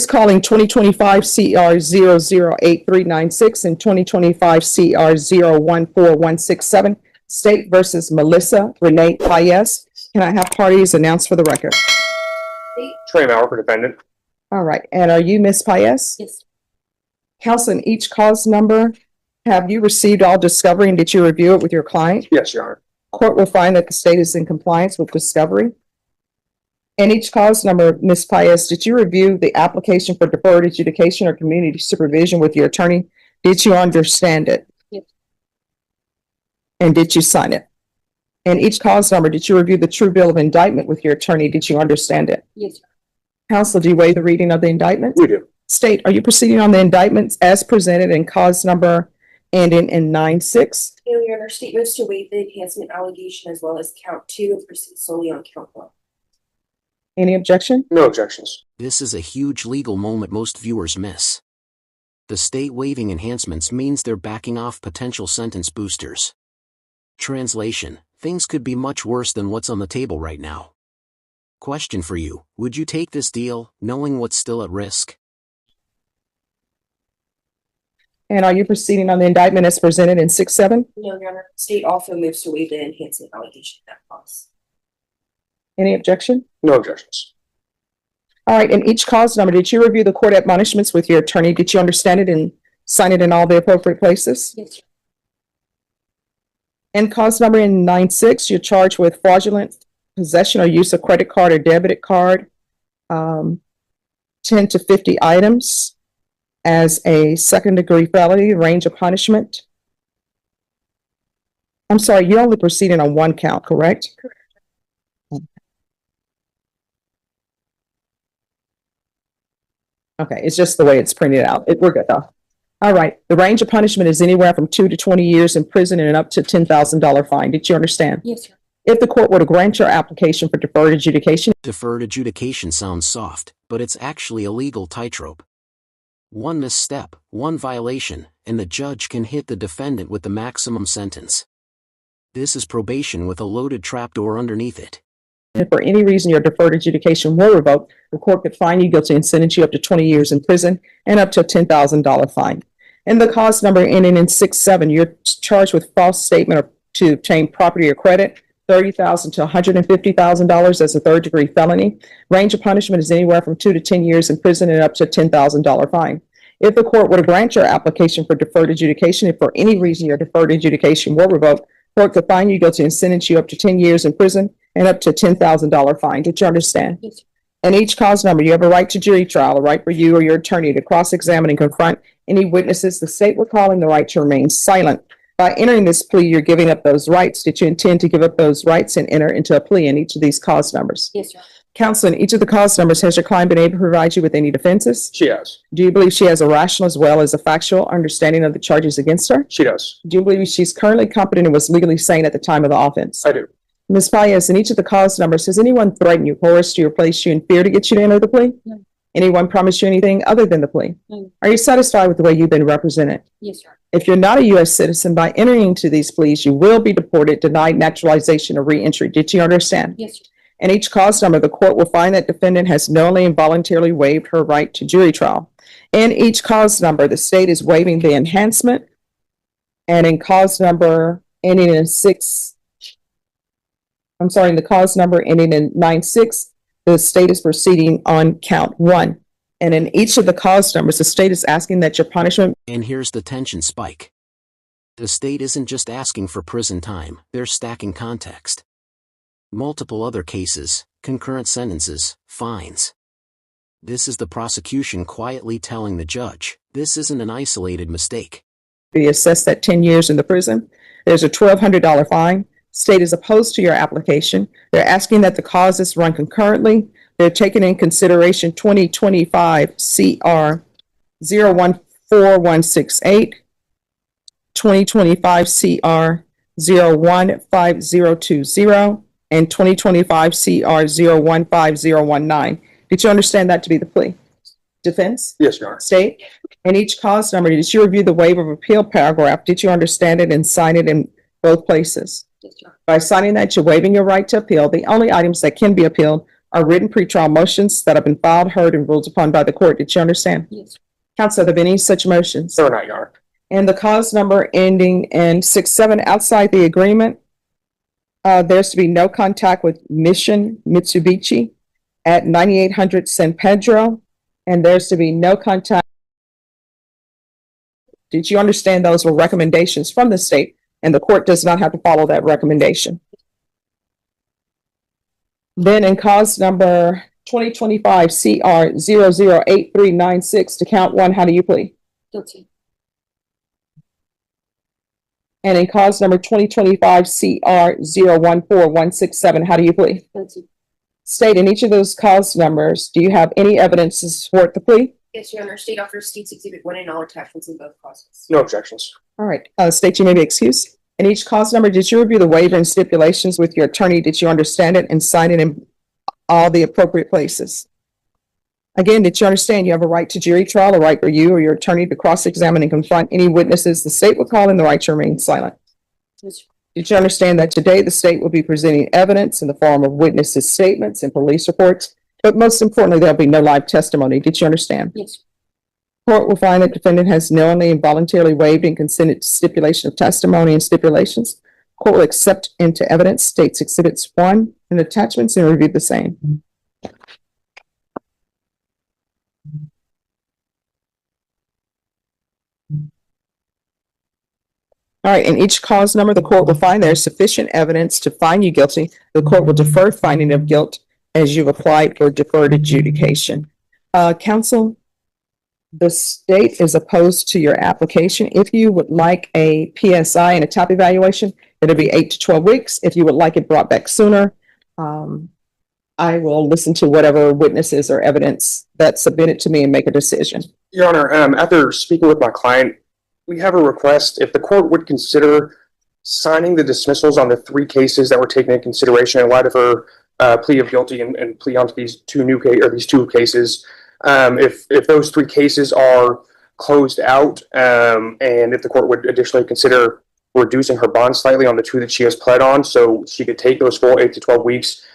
Calling 2025 CR 008396 and 2025 CR 014167, State versus Melissa Renee Paez. Can I have parties announced for the record? Trey Maurer for defendant. All right. And are you Ms. Paez? Yes. Counsel, in each cause number, have you received all discovery and did you review it with your client? Yes, Your Honor. Court will find that the state is in compliance with discovery. In each cause number, Ms. Paez, did you review the application for deferred adjudication or community supervision with your attorney? Did you understand it? Yes. And did you sign it? In each cause number, did you review the true bill of indictment with your attorney? Did you understand it? Yes. Counsel, do you waive the reading of the indictment? We do. State, are you proceeding on the indictments as presented in cause number ending in 9-6? No, Your Honor, state moves to waive the enhancement allegation as well as count 2 and proceed solely on count 1. Any objection? No objections. This is a huge legal moment most viewers miss. The state waiving enhancements means they're backing off potential sentence boosters. Translation: things could be much worse than what's on the table right now. Question for you: would you take this deal, knowing what's still at risk? And are you proceeding on the indictment as presented in 6-7? No, Your Honor, state also moves to waive the enhancement allegation in that clause. Any objection? No objections. All right, in each cause number, did you review the court admonishments with your attorney? Did you understand it and sign it in all the appropriate places? Yes. In cause number in 9-6, you're charged with fraudulent possession or use of credit card or debit card, 10 to 50 items as a second-degree felony, range of punishment. I'm sorry, you're only proceeding on one count, correct? Correct. Okay, it's just the way it's printed out. We're good though. All right, the range of punishment is anywhere from 2 to 20 years in prison and up to $10,000 fine. Did you understand? Yes, sir. If the court were to grant your application for deferred adjudication. Deferred adjudication sounds soft, but it's actually a legal tightrope. One misstep, one violation, and the judge can hit the defendant with the maximum sentence. This is probation with a loaded trapdoor underneath it. If for any reason your deferred adjudication were revoked, the court could find you guilty and sentence you up to 20 years in prison and up to a $10,000 fine. In the cause number ending in 6-7, you're charged with false statement to obtain property or credit, $30,000 to $150,000 as a third-degree felony. Range of punishment is anywhere from 2 to 10 years in prison and up to a $10,000 fine. If the court were to grant your application for deferred adjudication, if for any reason your deferred adjudication were revoked, the court could find you guilty and sentence you up to 10 years in prison and up to a $10,000 fine. Did you understand? Yes, sir. In each cause number, you have a right to jury trial, a right for you or your attorney to cross-examine and confront any witnesses. The state will call in the right to remain silent. By entering this plea, you're giving up those rights. Did you intend to give up those rights and enter into a plea in each of these cause numbers? Yes, sir. Counsel, in each of the cause numbers, has your client been able to provide you with any defenses? She has. Do you believe she has a rational as well as a factual understanding of the charges against her? She does. Do you believe she's currently competent and was legally sane at the time of the offense? I do. Ms. Paez, in each of the cause numbers, has anyone threatened you, coerced you, or placed you in fear to get you to enter the plea? No. Anyone promised you anything other than the plea? No. Are you satisfied with the way you've been represented? Yes, sir. If you're not a U.S. citizen, by entering into these pleas, you will be deported, denied naturalization, or reentry. Did you understand? Yes, sir. In each cause number, the court will find that defendant has knowingly and voluntarily waived her right to jury trial. In each cause number, the state is waiving the enhancement. And in cause number ending in in the cause number ending in 9-6, the state is proceeding on count 1. And in each of the cause numbers, the state is asking that your punishment. And here's the tension spike. The state isn't just asking for prison time, they're stacking context. Multiple other cases, concurrent sentences, fines. This is the prosecution quietly telling the judge, this isn't an isolated mistake. Be assessed at 10 years in the prison. There's a $1,200 fine. State is opposed to your application. They're asking that the causes run concurrently. They're taking in consideration 2025 CR 014168, 2025 CR 015020, and 2025 CR 015019. Did you understand that to be the plea? Defense? Yes, Your Honor. State? In each cause number, did you review the waiver of appeal paragraph? Did you understand it and sign it in both places? Yes, sir. By signing that, you're waiving your right to appeal. The only items that can be appealed are written pretrial motions that have been filed, heard, and ruled upon by the court. Did you understand? Yes. Counsel, are there any such motions? There are not, Your Honor. And the cause number ending in 6-7 outside the agreement, there's to be no contact with Mission Mitsubishi at 9800 San Pedro, and there's to be no contact. Did you understand those were recommendations from the state, and the court does not have to follow that recommendation? Then in cause number 2025 CR 008396 to count one, how do you plead? Guilty. And in cause number 2025 CR 014167, how do you plead? Guilty. State, in each of those cause numbers, do you have any evidence to support the plea? Yes, Your Honor. State offers State's Exhibit 1 and all attachments in both causes. No objections. All right, state, you may be excused. In each cause number, did you review the waiver and stipulations with your attorney? Did you understand it and sign it in all the appropriate places? Again, did you understand you have a right to jury trial, a right for you or your attorney to cross-examine and confront any witnesses the state will call, and the right to remain silent? Yes. Did you understand that today the state will be presenting evidence in the form of witnesses' statements and police reports, but most importantly, there'll be no live testimony? Did you understand? Yes. Court will find that defendant has knowingly and voluntarily waived and consented to stipulation of testimony and stipulations. Court will accept into evidence State's Exhibits 1 and attachments and review the same. All right, in each cause number, the court will find there is sufficient evidence to find you guilty. The court will defer finding of guilt as you've applied for deferred adjudication. Counsel, the state is opposed to your application. If you would like a PSI and a TAP evaluation, it'll be 8 to 12 weeks. If you would like it brought back sooner, I will listen to whatever witnesses or evidence that's submitted to me and make a decision. Your Honor, after speaking with my client, we have a request. If the court would consider signing the dismissals on the 3 cases that were taken into consideration in light of her plea of guilty and plea onto these two cases, if those 3 cases are closed out, and if the court would additionally consider reducing her bond slightly on the 2 that she has pled on, so she could take those full 8 to 12 weeks,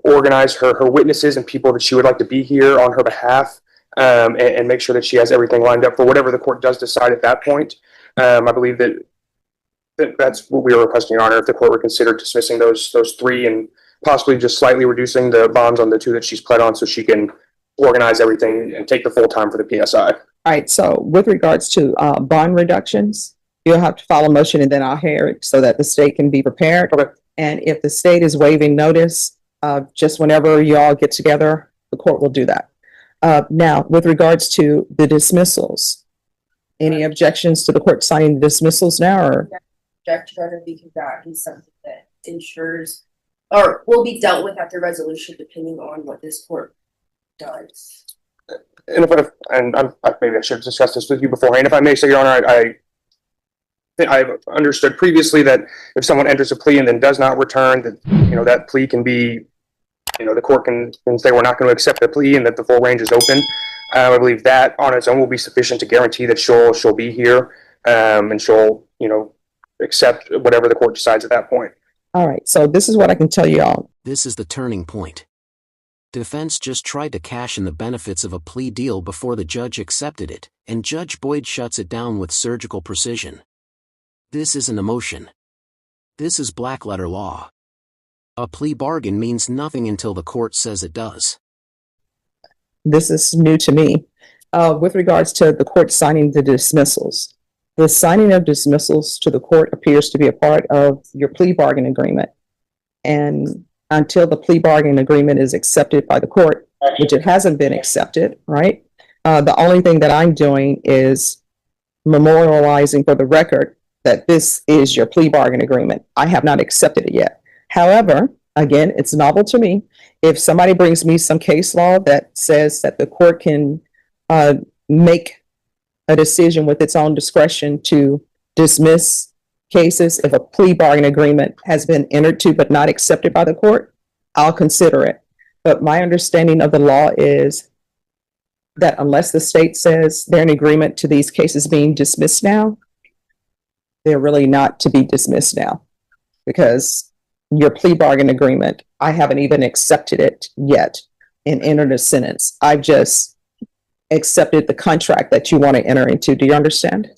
organize her witnesses and people that she would like to be here on her behalf, and make sure that she has everything lined up for whatever the court does decide at that point. I believe that's what we are requesting, Your Honor, if the court would consider dismissing those 3 and possibly just slightly reducing the bonds on the 2 that she's pled on so she can organize everything and take the full time for the PSI. All right, so with regards to bond reductions, you'll have to file a motion and then I'll hear it so that the state can be prepared. Okay. And if the state is waiving notice, just whenever you all get together, the court will do that. Now, with regards to the dismissals, any objections to the court signing the dismissals now, or? Object, Your Honor, because that is something that ensures or will be dealt with at the resolution depending on what this court does. And maybe I should have discussed this with you beforehand. If I may say, Your Honor, I've understood previously that if someone enters a plea and then does not return, that that plea can be, the court can say we're not going to accept the plea and that the full range is open. I believe that on its own will be sufficient to guarantee that she'll be here, and she'll accept whatever the court decides at that point. All right, so this is what I can tell you all. This is the turning point. Defense just tried to cash in the benefits of a plea deal before the judge accepted it, and Judge Boyd shuts it down with surgical precision. This isn't emotion. This is black-letter law. A plea bargain means nothing until the court says it does. This is new to me. With regards to the court signing the dismissals, the signing of dismissals to the court appears to be a part of your plea bargain agreement. And until the plea bargain agreement is accepted by the court, which it hasn't been accepted, right? The only thing that I'm doing is memorializing for the record that this is your plea bargain agreement. I have not accepted it yet. However, again, it's novel to me. If somebody brings me some case law that says that the court can make a decision with its own discretion to dismiss cases if a plea bargain agreement has been entered to but not accepted by the court, I'll consider it. But my understanding of the law is that unless the state says they're in agreement to these cases being dismissed now, they're really not to be dismissed now, because your plea bargain agreement. I haven't even accepted it yet and entered a sentence. I've just accepted the contract that you want to enter into. Do you understand?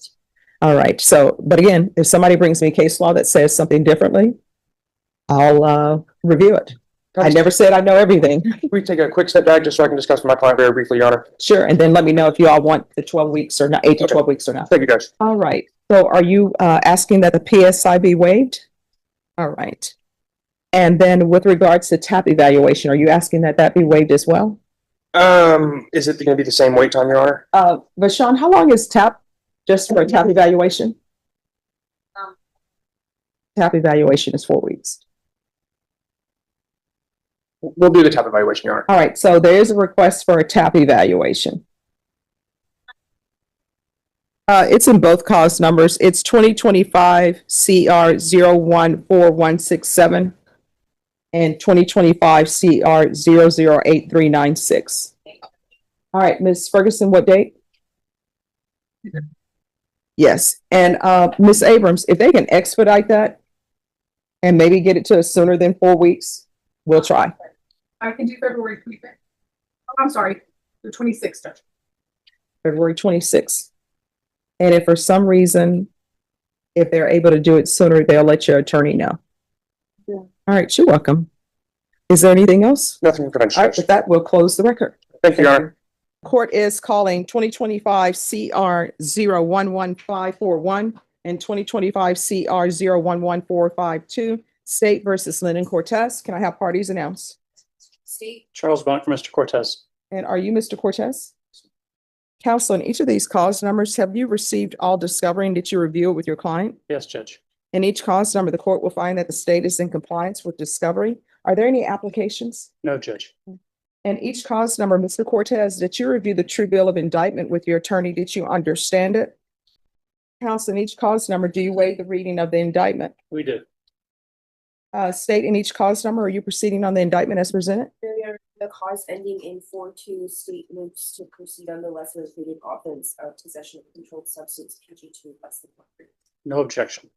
All right. So, but again, if somebody brings me case law that says something differently, I'll review it. I never said I know everything. We take a quick step back just so I can discuss with my client very briefly, Your Honor. Sure. And then let me know if you all want the 12 weeks or not, 8 to Okay. 12 weeks or not. Thank you, Judge. All right. So are you asking that the PSI be waived? All right. And then with regards to TAP evaluation, are you asking that that be waived as well? Is it going to be the same wait time, Your Honor? Vashon, how long is TAP just for a TAP evaluation? TAP evaluation is 4 weeks. We'll do the TAP evaluation, Your Honor. All right. So there is a request for a TAP evaluation. It's in both cause numbers. It's 2025 CR 014167 and 2025 CR 008396. All right, Ms. Ferguson, what date? Yes, and Ms. Abrams, if they can expedite that and maybe get it to us sooner than 4 weeks, we'll try. I can do February 25th. Oh, I'm sorry, the 26th. Judge. February 26th. And if for some reason, if they're able to do it sooner, they'll let your attorney know. Yeah. All right, you're welcome. Is there anything else? Nothing prevents All right, Judge. with that, we'll close the record. Thank you, Your Honor. Court is calling 2025 CR 011541 and 2025 CR 011452, State versus Lennon Cortez. Can I have parties announced? State. Charles Blunt for Mr. Cortez. And are you Mr. Cortez? Counsel, on each of these cause numbers, have you received all discovery and did you review it with your client? Yes, Judge. In each cause number, the court will find that the state is in compliance with discovery. Are there any applications? No, Judge. And each cause number, Mr. Cortez, did you review the true bill of indictment with your attorney? Did you understand it? Counsel, in each cause number, do you waive the reading of the indictment? We did. State in each cause number, are you proceeding on the indictment as presented? The cause ending in 4-2, state moves to proceed on the lesser included offense of possession of controlled substance, PG2 less than 1 gram. No objection.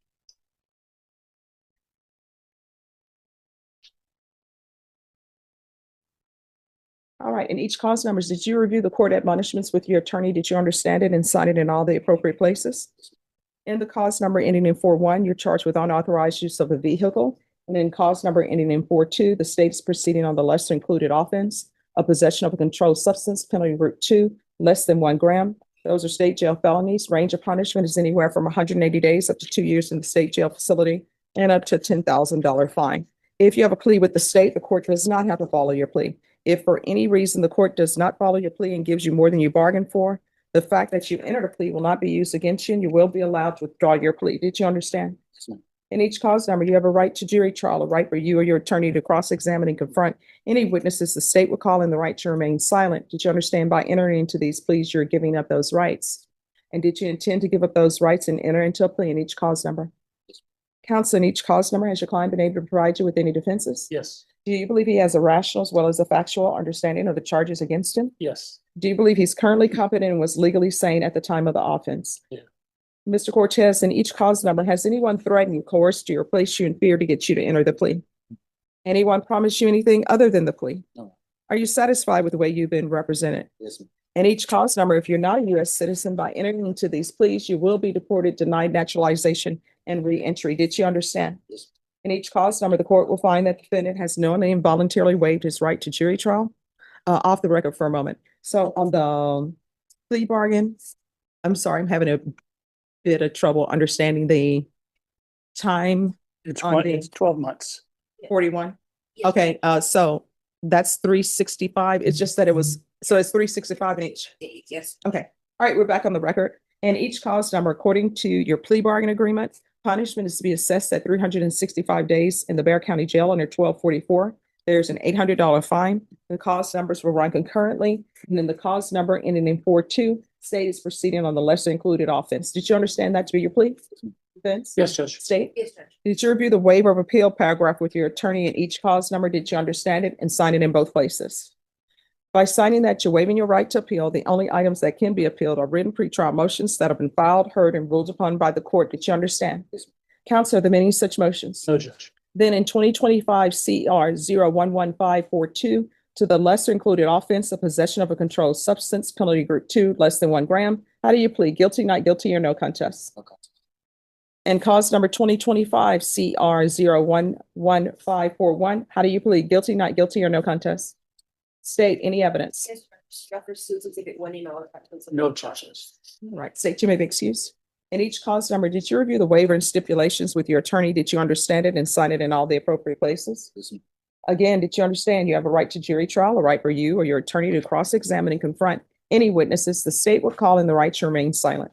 All right, in each cause numbers, did you review the court admonishments with your attorney? Did you understand it and sign it in all the appropriate places? In the cause number ending in 4-1, you're charged with unauthorized use of a vehicle. And in cause number ending in 4-2, the state is proceeding on the lesser included offense of possession of a controlled substance, penalty group 2, less than 1 gram. Those are state jail felonies. Range of punishment is anywhere from 180 days up to 2 years in the state jail facility and up to a $10,000 fine. If you have a plea with the state, the court does not have to follow your plea. If for any reason the court does not follow your plea and gives you more than you bargained for, the fact that you entered a plea will not be used against you and you will be allowed to withdraw your plea. Did you understand? Yes, ma'am. In each cause number, you have a right to jury trial, a right for you or your attorney to cross-examine and confront any witnesses the state will call in, the right to remain silent. Did you understand by entering into these pleas, you're giving up those rights? And did you intend to give up those rights and enter into a plea in each cause number? Counsel, in each cause number, has your client been able to provide you with any defenses? Yes. Do you believe he has a rational as well as a factual understanding of the charges against him? Yes. Do you believe he's currently competent and was legally sane at the time of the offense? Yeah. Mr. Cortez, in each cause number, has anyone threatened you, coerced you, or placed you in fear to get you to enter the plea? Anyone promised you anything other than the plea? No. Are you satisfied with the way you've been represented? Yes, ma'am. In each cause number, if you're not a U.S. citizen, by entering into these pleas, you will be deported, denied naturalization, and re-entry. Did you understand? Yes. In each cause number, the court will find that the defendant has knowingly and voluntarily waived his right to jury trial. Off the record for a moment. So on the plea bargain, I'm sorry, I'm having a bit of trouble understanding the time, It's On the- 12 months. 41. Yeah. Okay, so that's 365. It's just that it was, so it's 365 in each. Yes. Okay, all right, we're back on the record. And each cause number, according to your plea bargain agreement, punishment is to be assessed at 365 days in the Bexar County Jail under 1244. There's an $800 fine. The cause numbers will run concurrently. And then the cause number ending in 42, state is proceeding on the lesser included offense. Did you understand that to be your plea? Defense? Yes, Judge. State? Yes, Judge. Did you review the waiver of appeal paragraph with your attorney in each cause number? Did you understand it and sign it in both places? By signing that, you're waiving your right to appeal. The only items that can be appealed are written pretrial motions that have been filed, heard, and ruled upon by the court. Did you understand? Yes. Counsel, are there many such motions? No, Judge. Then in 2025 CR 0115542 to the lesser included offense of possession of a controlled substance, penalty group 2, less than 1 gram. How do you plead? Guilty, not guilty, or no contest? No contest. And cause number 2025 CR 0111541. How do you plead? Guilty, not guilty, or no contest? State any evidence. Yes, Dr. Susan, exhibit 1 email. No objections. All right, state you may be excused. In each cause number, did you review the waiver and stipulations with your attorney? Did you understand it and sign it in all the appropriate places? Yes, ma'am. Again, did you understand you have a right to jury trial, a right for you or your attorney to cross-examine and confront any witnesses the state will call in the right to remain silent?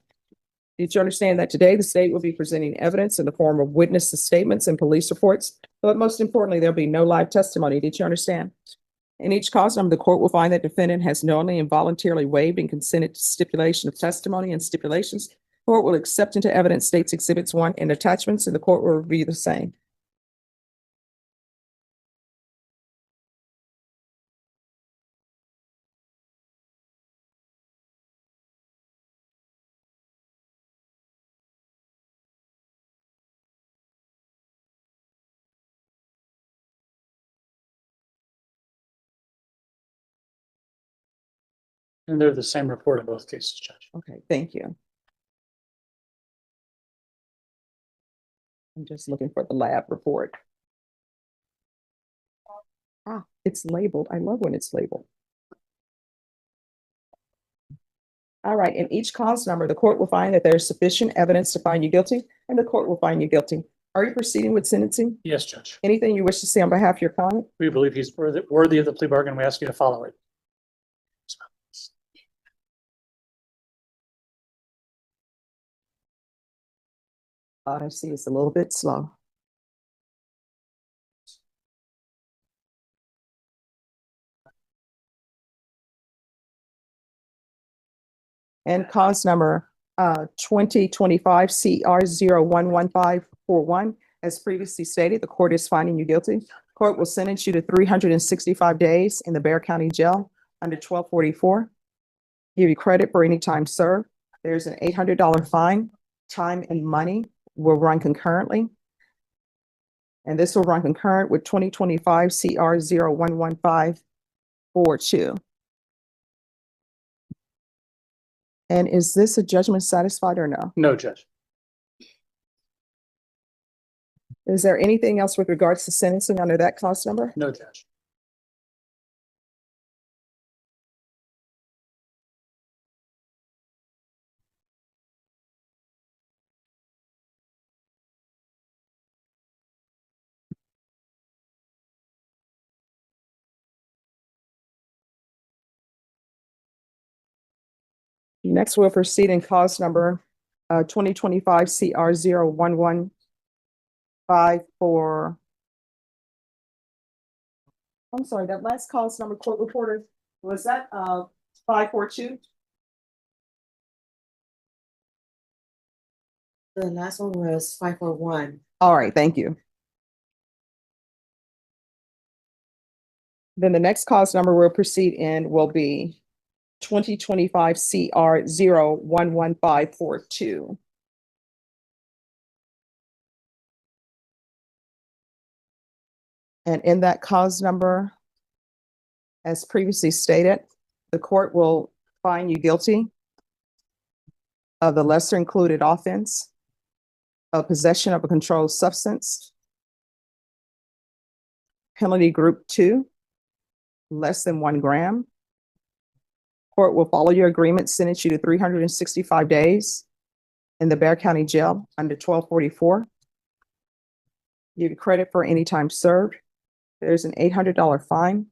Did you understand that today the state will be presenting evidence in the form of witness statements and police reports? But most importantly, there'll be no live testimony. Did you understand? In each cause number, the court will find that defendant has knowingly and voluntarily waived and consented to stipulation of testimony and stipulations. Court will accept into evidence states exhibits 1 and attachments, and the court will review the same. And they're the same report in both cases, Judge. Okay, thank you. I'm just looking for the lab report. Ah, it's labeled. I love when it's labeled. All right, in each cause number, the court will find that there is sufficient evidence to find you guilty, and the court will find you guilty. Are you proceeding with sentencing? Yes, Judge. Anything you wish to say on behalf of your client? We believe he's worthy of the plea bargain. We ask you to follow it. I see it's a little bit slow. And cause number 2025 CR 0111541. As previously stated, the court is finding you guilty. Court will sentence you to 365 days in the Bexar County Jail under 1244. Give you credit for any time served. There's an $800 fine. Time and money will run concurrently. And this will run concurrent with 2025 CR 0111542. And is this a judgment satisfied or no? No, Judge. Is there anything else with regards to sentencing under that clause number? No, Judge. Next, we'll proceed in cause number 2025 CR 01154. I'm sorry, that last cause number, court reporter, was that 542? The last one was 541. All right, thank you. Then the next cause number we'll proceed in will be 2025 CR 0111542. And in that cause number, as previously stated, the court will find you guilty of the lesser included offense of possession of a controlled substance, penalty group 2, less than 1 gram. Court will follow your agreement, sentence you to 365 days in the Bexar County Jail under 1244. Give you credit for any time served. There's an $800 fine.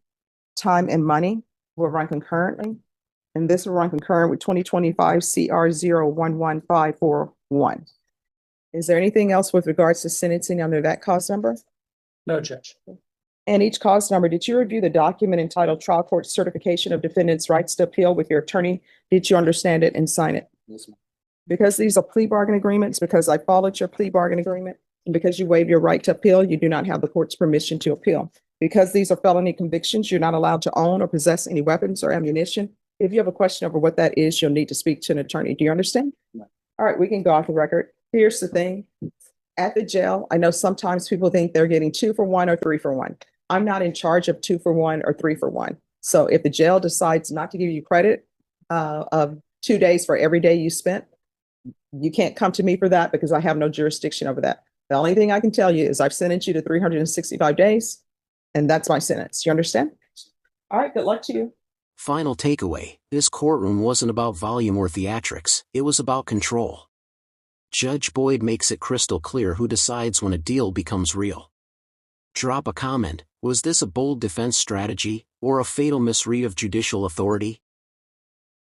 Time and money will run concurrently, and this will run concurrent with 2025 CR 0111541. Is there anything else with regards to sentencing under that cause number? No, Judge. And each cause number, did you review the document entitled Trial Court Certification of Defendant's Rights to Appeal with your attorney? Did you understand it and sign it? Yes, ma'am. Because these are plea bargain agreements, because I followed your plea bargain agreement, and because you waive your right to appeal, you do not have the court's permission to appeal. Because these are felony convictions, you're not allowed to own or possess any weapons or ammunition. If you have a question over what that is, you'll need to speak to an attorney. Do you understand? No. All right, we can go off the record. Here's the thing. at the jail, I know sometimes people think they're getting 2-for-1 or 3-for-1. I'm not in charge of 2-for-1 or 3-for-1. So if the jail decides not to give you credit of 2 days for every day you spent, you can't come to me for that because I have no jurisdiction over that. The only thing I can tell you is I've sentenced you to 365 days, and that's my sentence. You understand? All right, good luck to you. Final takeaway, this courtroom wasn't about volume or theatrics, it was about control. Judge Boyd makes it crystal clear who decides when a deal becomes real. Drop a comment, was this a bold defense strategy, or a fatal misread of judicial authority?